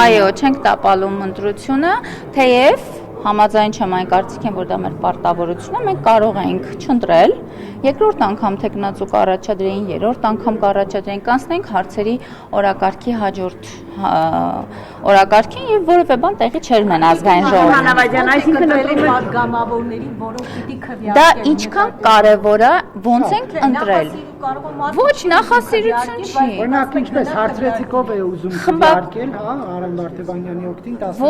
Այո, չենք տապալում ընտրությունը, թեև համաձայն չեմ այն կարծիքին, որ դա մեր պարտավորությունն է, մենք կարող ենք չընտրել, երկրորդ անգամ թեկնածու կառաջադրեին, երրորդ անգամ կառաջադրեին, կանցնենք հարցերի օրակարգի հաջորդ օրակարգին եւ որևէ բան տեղի չէր ունենա ազգային ժողովում։ Այսինքն падգամավորներին, որոնք պիտի քվեարկեն։ Դա ինչքան կարևոր է, ոնց ենք ընտրել։ Ոչ, նախասիրություն չի։ Օրինակ ինչպես հարցրեցիկով է ուզում քվեարկել, հա, Արամ Վարդևանյանի օգտին 10։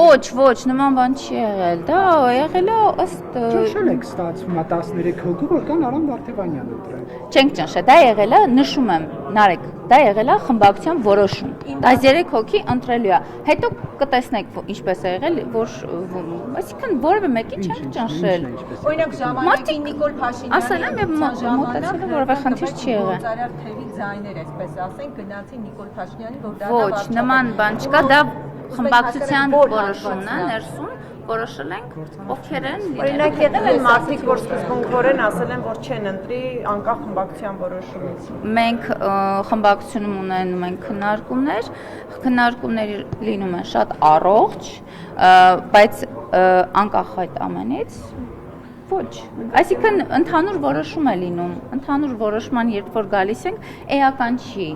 Ոչ, նման բան չի եղել։ Դա եղել է ըստ Ճնշել եք ստացվում է 13 հոգու, որ կան Արամ Վարդևանյան ընտրել։ Չենք ճնշել, դա եղել է, նշում եմ, Նարեկ, դա եղել է խմբակցության որոշում։ 13 հոգի ընտրելու է։ Հետո կտեսնեք ինչպես է եղել, որ այսինքն որևէ մեկին չենք ճնշել։ Օրինակ ժամանակին Նիկոլ Փաշինյանը ասել եմ եւ մոտեցել որևէ խնդիր չի եղել։ Ծարավ թևի ձայներ, այսպես ասենք, գնացին Նիկոլ Փաշինյանի, որ դա Ոչ, նման բան չկա, դա խմբակցության որոշումն է, ներսում որոշել ենք ովքեր են լինելու։ Օրինակ եղել են մարդիկ, որ սկզբունքորեն ասել են, որ չեն ընտրի անկախ խմբակցության որոշումից։ Մենք խմբակցությունում ունենում ենք քննարկումներ լինում են շատ առողջ, բայց անկախ այդ ամենից ոչ։ Այսինքն ընդհանուր որոշում է լինում, ընդհանուր որոշման երբ որ գալիս ենք, էական չի,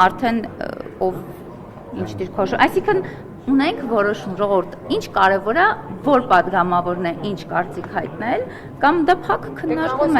արդեն ով ինչ դիրքորոշում, այսինքն ունենք որոշում ժողովուրդ, ինչ կարևոր է, որ падգամավորն է ինչ կարծիք հայտնել, կամ դա փակ քննարկում